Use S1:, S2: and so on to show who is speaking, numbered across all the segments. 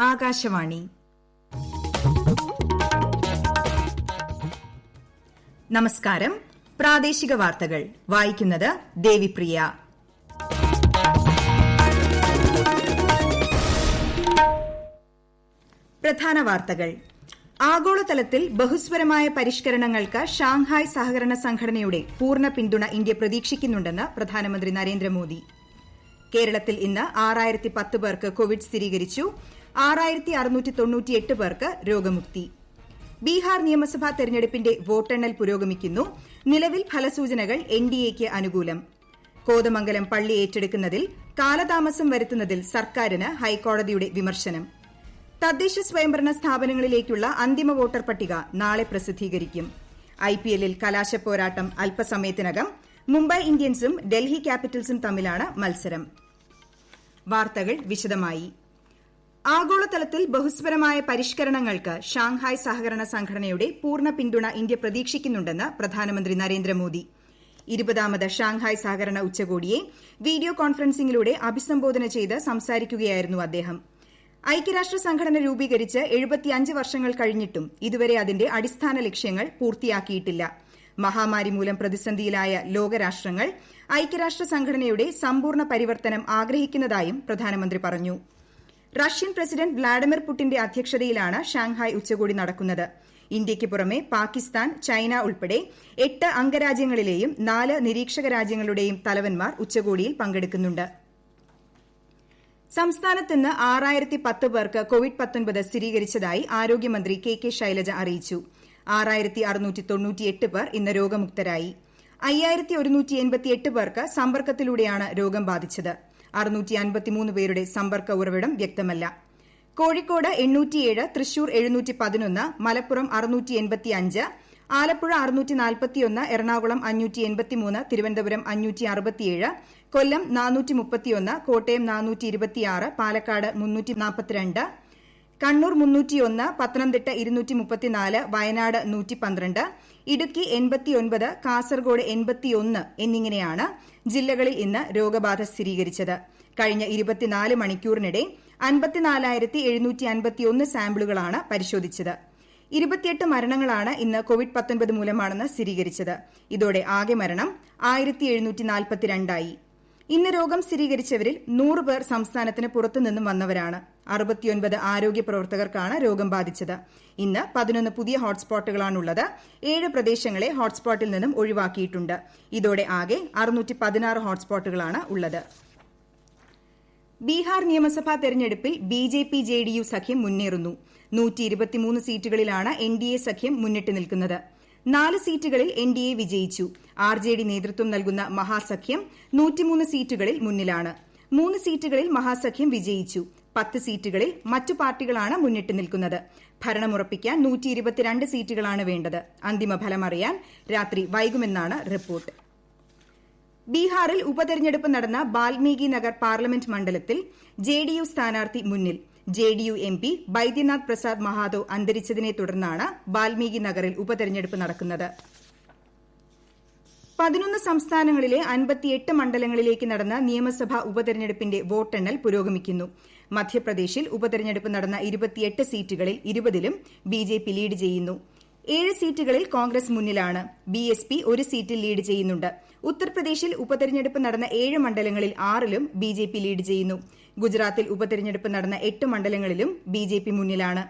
S1: ആകാശവാണി. നമസ്കാരം. പ്രാദേശിക വാർത്തകൾ വായിക്കുന്നത് ദേവിപ്രിയ. പ്രധാന വാർത്തകൾ. ആഗോളതലത്തിൽ ബഹുസ്വരമായ പരിഷ്കരണങ്ങൾക്ക് ഷാങ്ഹായ് സഹകരണ സംഘടനയുടെ പൂർണ്ണ പിന്തുണ ഇന്ത്യ പ്രതീക്ഷിക്കുന്നുണ്ടെന്ന് പ്രധാനമന്ത്രി നരേന്ദ്രമോദി. കേരളത്തിൽ ഇന്ന് 6010 പേർക്ക് കോവിഡ് സ്ഥിരീകരിച്ചു. 6698 പേർക്ക് രോഗമുക്തി. ബീഹാർ നിയമസഭാ തെരഞ്ഞെടുപ്പിന്റെ വോട്ടെണ്ണൽ പുരോഗമിക്കുന്നു. നിലവിൽ ഫലസൂചനകൾ എൻഡിഎയ്ക്ക് അനുകൂലം. കോതമംഗലം പള്ളി ഏറ്റെടുക്കുന്നതിൽ കാലതാമസം വരുത്തുന്നതിൽ സർക്കാരിന് ഹൈക്കോടതിയുടെ വിമർശനം. തദ്ദേശ സ്വയംഭരണ സ്ഥാപനങ്ങളിലേക്കുള്ള അന്തിമ വോട്ടർ പട്ടിക നാളെ പ്രസിദ്ധീകരിക്കും. ഐപിഎല്ലിൽ കലാശപ്പോരാട്ടം അല്പസമയത്തിനകം. മുംബൈ ഇന്ത്യൻസും ഡൽഹി ക്യാപിറ്റൽസും തമ്മിലാണ് മത്സരം. വാർത്തകൾ വിശദമായി. ആഗോളതലത്തിൽ ബഹുസ്വരമായ പരിഷ്കരണങ്ങൾക്ക് ഷാങ്ഹായ് സഹകരണ സംഘടനയുടെ പൂർണ്ണ പിന്തുണ ഇന്ത്യ പ്രതീക്ഷിക്കുന്നുണ്ടെന്ന് പ്രധാനമന്ത്രി നരേന്ദ്രമോദി. 20ാമത് ഷാങ്ഹായ് സഹകരണ ഉച്ചകോടിയെ വീഡിയോ കോൺഫറൻസിംഗിലൂടെ അഭിസംബോധന ചെയ്ത് സംസാരിക്കുകയായിരുന്നു അദ്ദേഹം. ഐക്യരാഷ്ട്ര സംഘടന രൂപീകരിച്ച് 75 വർഷങ്ങൾ കഴിഞ്ഞിട്ടും ഇതുവരെ അതിന്റെ അടിസ്ഥാന ലക്ഷ്യങ്ങൾ പൂർത്തിയാക്കിയിട്ടില്ല. മഹാമാരി മൂലം പ്രതിസന്ധിയിലായ ലോകരാഷ്ട്രങ്ങൾ ഐക്യരാഷ്ട്ര സംഘടനയുടെ സമ്പൂർണ്ണ പരിവർത്തനം ആഗ്രഹിക്കുന്നതായും പ്രധാനമന്ത്രി പറഞ്ഞു. റഷ്യൻ പ്രസിഡന്റ് വ്ളാഡിമിർ പുടിന്റെ അധ്യക്ഷതയിലാണ് ഷാങ്ഹായ് ഉച്ചകോടി നടക്കുന്നത്. ഇന്ത്യയ്ക്ക് പുറമെ പാകിസ്ഥാൻ, ചൈന ഉൾപ്പെടെ 8 അംഗരാജ്യങ്ങളിലെയും 4 നിരീക്ഷക രാജ്യങ്ങളുടെയും തലവന്മാർ ഉച്ചകോടിയിൽ പങ്കെടുക്കുന്നുണ്ട്. സംസ്ഥാനത്ത് ഇന്ന് 6010 പേർക്ക് കോവിഡ്-19 സ്ഥിരീകരിച്ചതായി ആരോഗ്യമന്ത്രി കെ ശൈലജ അറിയിച്ചു. 6698 പേർ ഇന്ന് രോഗമുക്തരായി. 5188 പേർക്ക് സമ്പർക്കത്തിലൂടെയാണ് രോഗം ബാധിച്ചത്. 653 പേരുടെ സമ്പർക്ക ഉറവിടം വ്യക്തമല്ല. കോഴിക്കോട് 807, തൃശൂർ 711, മലപ്പുറം 685, ആലപ്പുഴ 641, എറണാകുളം 583, തിരുവനന്തപുരം 567, കൊല്ലം 431, കോട്ടയം 426, പാലക്കാട് 342, കണ്ണൂർ 301, പത്തനംതിട്ട 234, വയനാട് 112, ഇടുക്കി 89, കാസർഗോഡ് 81 എന്നിങ്ങനെയാണ് ജില്ലകളിൽ ഇന്ന് രോഗബാധ സ്ഥിരീകരിച്ചത്. കഴിഞ്ഞ 24 മണിക്കൂറിനിടെ 54,751 സാമ്പിളുകളാണ് പരിശോധിച്ചത്. 28 മരണങ്ങളാണ് ഇന്ന് കോവിഡ്-19 മൂലമാണെന്ന് സ്ഥിരീകരിച്ചത്. ഇതോടെ ആകെ മരണം 1742 ഇന്ന് രോഗം സ്ഥിരീകരിച്ചവരിൽ 100 പേർ സംസ്ഥാനത്തിന് പുറത്തുനിന്നും വന്നവരാണ്. 69 ആരോഗ്യ പ്രവർത്തകർക്കാണ് രോഗം ബാധിച്ചത്. ഇന്ന് 11 പുതിയ ഹോട്ട്സ്പോട്ടുകളാണുള്ളത്. 7 പ്രദേശങ്ങളെ ഹോട്ട്സ്പോട്ടിൽ നിന്നും ഒഴിവാക്കിയിട്ടുണ്ട്. ഇതോടെ ആകെ 616 ഹോട്ട്സ്പോട്ടുകളാണ് ഉള്ളത്. ബീഹാർ നിയമസഭാ തെരഞ്ഞെടുപ്പിൽ ബിജെപി ജെഡിയു സഖ്യം മുന്നേറുന്നു. 123 സീറ്റുകളിലാണ് എൻഡിഎ സഖ്യം മുന്നിട്ട് നിൽക്കുന്നത്. 4 സീറ്റുകളിൽ എൻഡിഎ വിജയിച്ചു. ആർജെഡി നേതൃത്വം നൽകുന്ന മഹാസഖ്യം 103 സീറ്റുകളിൽ മുന്നിലാണ്. 3 സീറ്റുകളിൽ മഹാസഖ്യം വിജയിച്ചു. 10 സീറ്റുകളിൽ മറ്റു പാർട്ടികളാണ് മുന്നിട്ട് നിൽക്കുന്നത്. ഭരണമുറപ്പിക്കാൻ 122 സീറ്റുകളാണ് വേണ്ടത്. അന്തിമ ഫലമറിയാൻ രാത്രി വൈകുമെന്നാണ് റിപ്പോർട്ട്. ബീഹാറിൽ ഉപതെരഞ്ഞെടുപ്പ് നടന്ന ബാൽമീകി നഗർ പാർലമെന്റ് മണ്ഡലത്തിൽ ജെഡിയു സ്ഥാനാർത്ഥി മുന്നിൽ. ജെഡിയു എംപി ബൈദ്യനാഥ് പ്രസാദ് മഹാതോ അന്തരിച്ചതിനെ തുടർന്നാണ് ബാൽമീകി നഗറിൽ ഉപതെരഞ്ഞെടുപ്പ് നടക്കുന്നത്. 11 സംസ്ഥാനങ്ങളിലെ 58 മണ്ഡലങ്ങളിലേക്ക് നടന്ന നിയമസഭാ ഉപതെരഞ്ഞെടുപ്പിന്റെ വോട്ടെണ്ണൽ പുരോഗമിക്കുന്നു. മധ്യപ്രദേശിൽ ഉപതെരഞ്ഞെടുപ്പ് നടന്ന 28 സീറ്റുകളിൽ 20ലും ബിജെപി ലീഡ് ചെയ്യുന്നു. 7 സീറ്റുകളിൽ കോൺഗ്രസ് മുന്നിലാണ്. ബിഎസ്പി 1 സീറ്റിൽ ലീഡ് ചെയ്യുന്നുണ്ട്. ഉത്തർപ്രദേശിൽ ഉപതെരഞ്ഞെടുപ്പ് നടന്ന 7 മണ്ഡലങ്ങളിൽ 6ലും ബിജെപി ലീഡ് ചെയ്യുന്നു. ഗുജറാത്തിൽ ഉപതെരഞ്ഞെടുപ്പ് നടന്ന 8 മണ്ഡലങ്ങളിലും ബിജെപി മുന്നിലാണ്.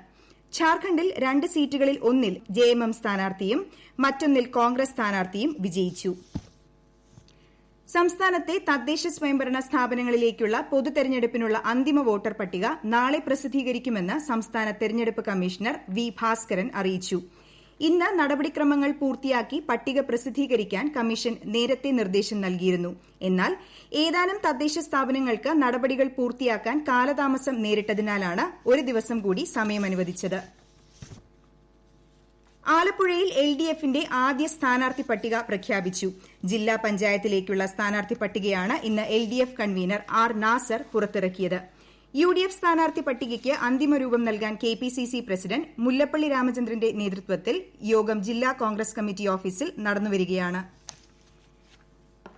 S1: ഝാർഖണ്ഡിൽ 2 സീറ്റുകളിൽ ഒന്നിൽ ജെഎംഎം സ്ഥാനാർത്ഥിയും മറ്റൊന്നിൽ കോൺഗ്രസ് സ്ഥാനാർത്ഥിയും വിജയിച്ചു. സംസ്ഥാനത്തെ തദ്ദേശ സ്വയംഭരണ സ്ഥാപനങ്ങളിലേക്കുള്ള പൊതുതെരഞ്ഞെടുപ്പിനുള്ള അന്തിമ വോട്ടർ പട്ടിക നാളെ പ്രസിദ്ധീകരിക്കുമെന്ന് സംസ്ഥാന തെരഞ്ഞെടുപ്പ് കമ്മീഷണർ വി ഭാസ്കരൻ അറിയിച്ചു. ഇന്ന് നടപടിക്രമങ്ങൾ പൂർത്തിയാക്കി പട്ടിക പ്രസിദ്ധീകരിക്കാൻ കമ്മീഷൻ നേരത്തെ നിർദ്ദേശം നൽകിയിരുന്നു. എന്നാൽ ഏതാനും തദ്ദേശ സ്ഥാപനങ്ങൾക്ക് നടപടികൾ പൂർത്തിയാക്കാൻ കാലതാമസം നേരിട്ടതിനാലാണ് ഒരു ദിവസം കൂടി സമയം അനുവദിച്ചത്. ആലപ്പുഴയിൽ എൽഡിഎഫിന്റെ ആദ്യ സ്ഥാനാർത്ഥി പട്ടിക പ്രഖ്യാപിച്ചു. ജില്ലാ പഞ്ചായത്തിലേക്കുള്ള സ്ഥാനാർത്ഥി പട്ടികയാണ് ഇന്ന് എൽഡിഎഫ് കൺവീനർ ആർ നാസർ പുറത്തിറക്കിയത്. യുഡിഎഫ് സ്ഥാനാർത്ഥി പട്ടികയ്ക്ക് അന്തിമ രൂപം നൽകാൻ കെപിസിസി പ്രസിഡന്റ് മുല്ലപ്പള്ളി രാമചന്ദ്രന്റെ നേതൃത്വത്തിൽ യോഗം ജില്ലാ കോൺഗ്രസ് കമ്മിറ്റി ഓഫീസിൽ നടന്നുവരികയാണ്.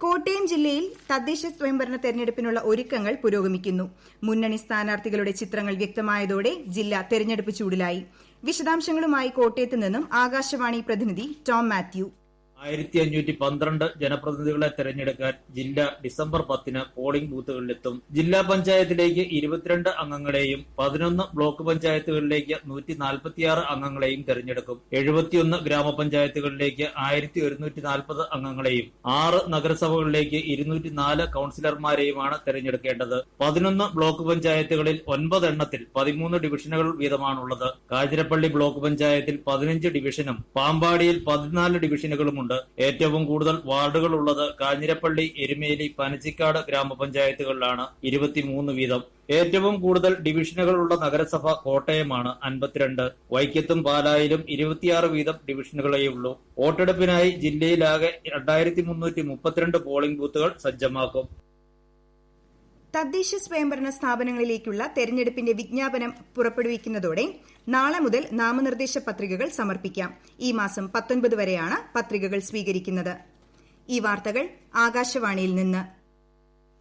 S1: കോട്ടയം ജില്ലയിൽ തദ്ദേശ സ്വയംഭരണ തെരഞ്ഞെടുപ്പിനുള്ള ഒരുക്കങ്ങൾ പുരോഗമിക്കുന്നു. മുന്നണി സ്ഥാനാർത്ഥികളുടെ ചിത്രങ്ങൾ വ്യക്തമായതോടെ ജില്ല തെരഞ്ഞെടുപ്പ് ചൂടിലായി. വിശദാംശങ്ങളുമായി കോട്ടയത്ത് നിന്നും ആകാശവാണി പ്രതിനിധി ടോം മാത്യു.
S2: 1512 ജനപ്രതിനിധികളെ തെരഞ്ഞെടുക്കാൻ ജില്ല ഡിസംബർ 10 പോളിംഗ് ബൂത്തുകളിലെത്തും. ജില്ലാ പഞ്ചായത്തിലേക്ക് 22 അംഗങ്ങളെയും 11 ബ്ലോക്ക് പഞ്ചായത്തുകളിലേക്ക് 146 അംഗങ്ങളെയും തെരഞ്ഞെടുക്കും. 71 ഗ്രാമപഞ്ചായത്തുകളിലേക്ക് 1140 അംഗങ്ങളെയും 6 നഗരസഭകളിലേക്ക് 204 കൌൺസിലർമാരെയുമാണ് തെരഞ്ഞെടുക്കേണ്ടത്. 11 ബ്ലോക്ക് പഞ്ചായത്തുകളിൽ 9 എണ്ണത്തിൽ 13 ഡിവിഷനുകൾ വീതമാണുള്ളത്. കാഞ്ഞിരപ്പള്ളി ബ്ലോക്ക് പഞ്ചായത്തിൽ 15 ഡിവിഷനും പാമ്പാടിയിൽ 14 ഡിവിഷനുകളുമുണ്ട്. ഏറ്റവും കൂടുതൽ വാർഡുകൾ ഉള്ളത് കാഞ്ഞിരപ്പള്ളി, എരുമേലി, പനച്ചിക്കാട് ഗ്രാമപഞ്ചായത്തുകളിലാണ്, 23 വീതം. ഏറ്റവും കൂടുതൽ ഡിവിഷനുകളുള്ള നഗരസഭ കോട്ടയമാണ്, 52. വൈക്കത്തും പാലായിലും 26 വീതം ഡിവിഷനുകളേയുള്ളൂ. വോട്ടെടുപ്പിനായി ജില്ലയിലാകെ 2332 പോളിംഗ് ബൂത്തുകൾ സജ്ജമാക്കും.
S1: തദ്ദേശ സ്വയംഭരണ സ്ഥാപനങ്ങളിലേക്കുള്ള തെരഞ്ഞെടുപ്പിന്റെ വിജ്ഞാപനം പുറപ്പെടുവിക്കുന്നതോടെ നാളെ മുതൽ നാമനിർദ്ദേശ പത്രികകൾ സമർപ്പിക്കാം. ഈ മാസം 19 വരെയാണ് പത്രികകൾ സ്വീകരിക്കുന്നത്. ഈ വാർത്തകൾ ആകാശവാണിയിൽ നിന്ന്.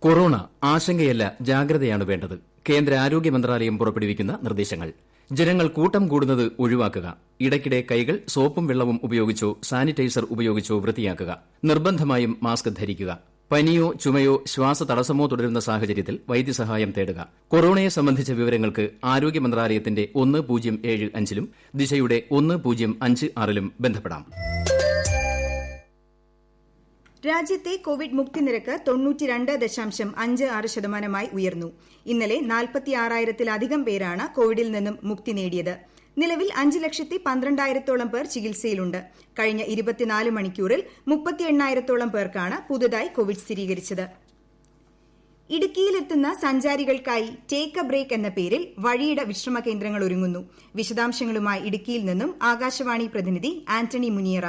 S3: കൊറോണ ആശങ്കയല്ല, ജാഗ്രതയാണ് വേണ്ടത്. കേന്ദ്ര ആരോഗ്യ മന്ത്രാലയം പുറപ്പെടുവിക്കുന്ന നിർദ്ദേശങ്ങൾ. ജനങ്ങൾ കൂട്ടം കൂടുന്നത് ഒഴിവാക്കുക. ഇടയ്ക്കിടെ കൈകൾ സോപ്പും വെള്ളവും ഉപയോഗിച്ചോ സാനിറ്റൈസർ ഉപയോഗിച്ചോ വൃത്തിയാക്കുക. നിർബന്ധമായും മാസ്ക് ധരിക്കുക. പനിയോ ചുമയോ ശ്വാസതടസ്സമോ തുടരുന്ന സാഹചര്യത്തിൽ വൈദ്യസഹായം തേടുക. കൊറോണയെ സംബന്ധിച്ച വിവരങ്ങൾക്ക് ആരോഗ്യ മന്ത്രാലയത്തിന്റെ 1075 ദിശയുടെ 1056 ബന്ധപ്പെടാം.
S1: രാജ്യത്തെ കോവിഡ് മുക്തി നിരക്ക് 92.56% ഉയർന്നു. ഇന്നലെ 46,000-ത്തിലധികം പേരാണ് കോവിഡിൽ നിന്നും മുക്തി നേടിയത്. നിലവിൽ 5,12,000-ത്തോളം പേർ ചികിത്സയിലുണ്ട്. കഴിഞ്ഞ 24 മണിക്കൂറിൽ 38,000-ത്തോളം പേർക്കാണ് പുതുതായി കോവിഡ് സ്ഥിരീകരിച്ചത്. ഇടുക്കിയിലെത്തുന്ന സഞ്ചാരികൾക്കായി ടേക്ക് എ ബ്രേക്ക് എന്ന പേരിൽ വഴിയിട വിശ്രമ കേന്ദ്രങ്ങൾ ഒരുങ്ങുന്നു. വിശദാംശങ്ങളുമായി ഇടുക്കിയിൽ നിന്നും ആകാശവാണി പ്രതിനിധി ആന്റണി മുനിയറ.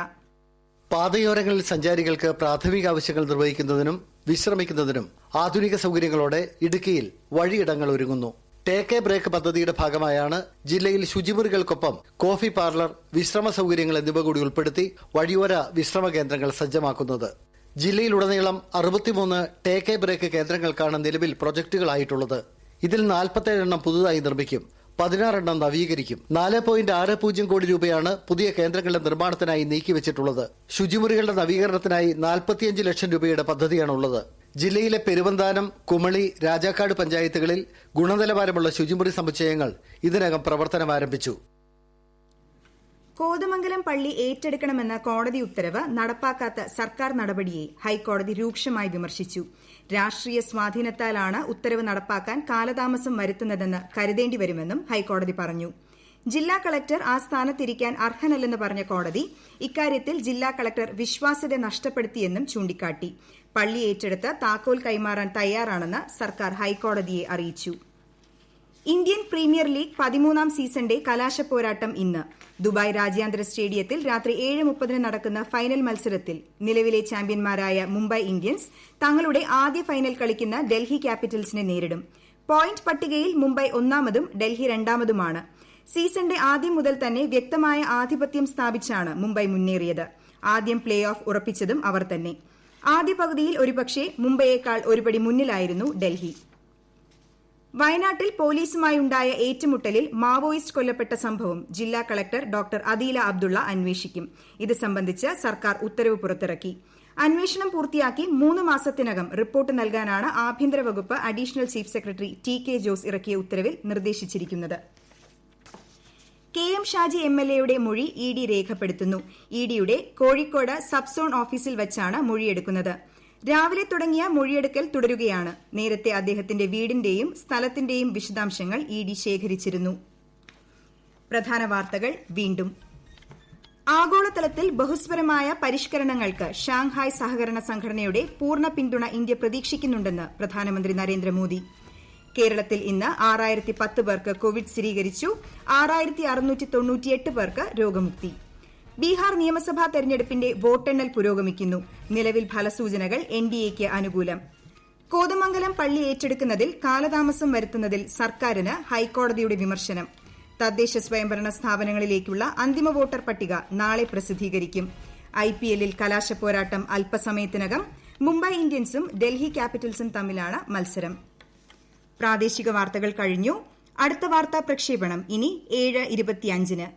S4: പാതയോരങ്ങളിൽ സഞ്ചാരികൾക്ക് പ്രാഥമിക ആവശ്യങ്ങൾ നിർവഹിക്കുന്നതിനും വിശ്രമിക്കുന്നതിനും ആധുനിക സൌകര്യങ്ങളോടെ ഇടുക്കിയിൽ വഴിയിടങ്ങൾ ഒരുങ്ങുന്നു. ടേക്ക് എ ബ്രേക്ക് പദ്ധതിയുടെ ഭാഗമായാണ് ജില്ലയിൽ ശുചിമുറികൾക്കൊപ്പം കോഫി പാർലർ, വിശ്രമ സൌകര്യങ്ങൾ എന്നിവ കൂടി ഉൾപ്പെടുത്തി വഴിയോര വിശ്രമ കേന്ദ്രങ്ങൾ സജ്ജമാക്കുന്നത്. ജില്ലയിലുടനീളം 63 ടേക്ക് എ ബ്രേക്ക് കേന്ദ്രങ്ങൾക്കാണ് നിലവിൽ പ്രൊജക്ടുകളായിട്ടുള്ളത്. ഇതിൽ 47 എണ്ണം പുതുതായി നിർമ്മിക്കും, 16 എണ്ണം നവീകരിക്കും. 4.60 കോടി രൂപയാണ് പുതിയ കേന്ദ്രങ്ങളുടെ നിർമ്മാണത്തിനായി നീക്കിവച്ചിട്ടുള്ളത്. ശുചിമുറികളുടെ നവീകരണത്തിനായി 45 ലക്ഷം രൂപയുടെ പദ്ധതിയാണുള്ളത്. ജില്ലയിലെ പെരുവന്താനം, കുമളി, രാജാക്കാട് പഞ്ചായത്തുകളിൽ ഗുണനിലവാരമുള്ള ശുചിമുറി സമുച്ചയങ്ങൾ ഇതിനകം പ്രവർത്തനം ആരംഭിച്ചു.
S1: കോതമംഗലം പള്ളി ഏറ്റെടുക്കണമെന്ന കോടതി ഉത്തരവ് നടപ്പാക്കാത്ത സർക്കാർ നടപടിയെ ഹൈക്കോടതി രൂക്ഷമായി വിമർശിച്ചു. രാഷ്ട്രീയ സ്വാധീനത്താലാണ് ഉത്തരവ് നടപ്പാക്കാൻ കാലതാമസം വരുത്തുന്നതെന്ന് കരുതേണ്ടി വരുമെന്നും ഹൈക്കോടതി പറഞ്ഞു. ജില്ലാ കളക്ടർ ആ സ്ഥാനത്തിരിക്കാൻ അർഹനല്ലെന്ന് പറഞ്ഞ കോടതി ഇക്കാര്യത്തിൽ ജില്ലാ കളക്ടർ വിശ്വാസ്യത നഷ്ടപ്പെടുത്തിയെന്നും ചൂണ്ടിക്കാട്ടി. പള്ളി ഏറ്റെടുത്ത് താക്കോൽ കൈമാറാൻ തയ്യാറാണെന്ന് സർക്കാർ ഹൈക്കോടതിയെ അറിയിച്ചു. ഇന്ത്യൻ പ്രീമിയർ ലീഗ് 13ാം സീസണിന്റെ കലാശപ്പോരാട്ടം ഇന്ന്. ദുബായ് രാജ്യാന്തര സ്റ്റേഡിയത്തിൽ രാത്രി 7:30 നടക്കുന്ന ഫൈനൽ മത്സരത്തിൽ നിലവിലെ ചാമ്പ്യന്മാരായ മുംബൈ ഇന്ത്യൻസ് തങ്ങളുടെ ആദ്യ ഫൈനൽ കളിക്കുന്ന ഡൽഹി ക്യാപിറ്റൽസിനെ നേരിടും. പോയിന്റ് പട്ടികയിൽ മുംബൈ 1ാമതും ഡൽഹി 2ാമതുമാണ്. സീസണിന്റെ ആദ്യം മുതൽ തന്നെ വ്യക്തമായ ആധിപത്യം സ്ഥാപിച്ചാണ് മുംബൈ മുന്നേറിയത്. ആദ്യം പ്ലേ ഓഫ് ഉറപ്പിച്ചതും അവർ തന്നെ. ആദ്യ പകുതിയിൽ ഒരുപക്ഷെ മുംബൈയേക്കാൾ ഒരുപടി മുന്നിലായിരുന്നു ഡൽഹി. വയനാട്ടിൽ പോലീസുമായുണ്ടായ ഏറ്റുമുട്ടലിൽ മാവോയിസ്റ്റ് കൊല്ലപ്പെട്ട സംഭവം ജില്ലാ കളക്ടർ ഡോക്ടർ അദീല അബ്ദുള്ള അന്വേഷിക്കും. ഇത് സംബന്ധിച്ച് സർക്കാർ ഉത്തരവ് പുറത്തിറക്കി. അന്വേഷണം പൂർത്തിയാക്കി 3 മാസത്തിനകം റിപ്പോർട്ട് നൽകാനാണ് ആഭ്യന്തര വകുപ്പ് additional chief secretary T K Jose ഇറക്കിയ ഉത്തരവിൽ നിർദ്ദേശിച്ചിരിക്കുന്നത്. കെ എം ഷാജി എംഎൽഎയുടെ മൊഴി ഇഡി രേഖപ്പെടുത്തുന്നു. ഇഡിയുടെ കോഴിക്കോട് സബ് സോൺ ഓഫീസിൽ വച്ചാണ് മൊഴിയെടുക്കുന്നത്. രാവിലെ തുടങ്ങിയ മൊഴിയെടുക്കൽ തുടരുകയാണ്. നേരത്തെ അദ്ദേഹത്തിന്റെ വീടിന്റെയും സ്ഥലത്തിന്റെയും വിശദാംശങ്ങൾ ഇഡി ശേഖരിച്ചിരുന്നു. പ്രധാന വാർത്തകൾ വീണ്ടും. ആഗോളതലത്തിൽ ബഹുസ്വരമായ പരിഷ്കരണങ്ങൾക്ക് ഷാങ്ഹായ് സഹകരണ സംഘടനയുടെ പൂർണ്ണ പിന്തുണ ഇന്ത്യ പ്രതീക്ഷിക്കുന്നുണ്ടെന്ന് പ്രധാനമന്ത്രി നരേന്ദ്രമോദി. കേരളത്തിൽ ഇന്ന് 6010 പേർക്ക് കോവിഡ് സ്ഥിരീകരിച്ചു. 6698 പേർക്ക് രോഗമുക്തി. ബീഹാർ നിയമസഭാ തെരഞ്ഞെടുപ്പിന്റെ വോട്ടെണ്ണൽ പുരോഗമിക്കുന്നു. നിലവിൽ ഫലസൂചനകൾ എൻഡിഎയ്ക്ക് അനുകൂലം. കോതമംഗലം പള്ളി ഏറ്റെടുക്കുന്നതിൽ കാലതാമസം വരുത്തുന്നതിൽ സർക്കാരിന് ഹൈക്കോടതിയുടെ വിമർശനം. തദ്ദേശ സ്വയംഭരണ സ്ഥാപനങ്ങളിലേക്കുള്ള അന്തിമ വോട്ടർ പട്ടിക നാളെ പ്രസിദ്ധീകരിക്കും. ഐപിഎല്ലിൽ കലാശപ്പോരാട്ടം അല്പസമയത്തിനകം. മുംബൈ ഇന്ത്യൻസും ഡൽഹി ക്യാപിറ്റൽസും തമ്മിലാണ് മത്സരം. പ്രാദേശിക വാർത്തകൾ കഴിഞ്ഞു. അടുത്ത വാർത്താ പ്രക്ഷേപണം ഇനി 7:25-ന്.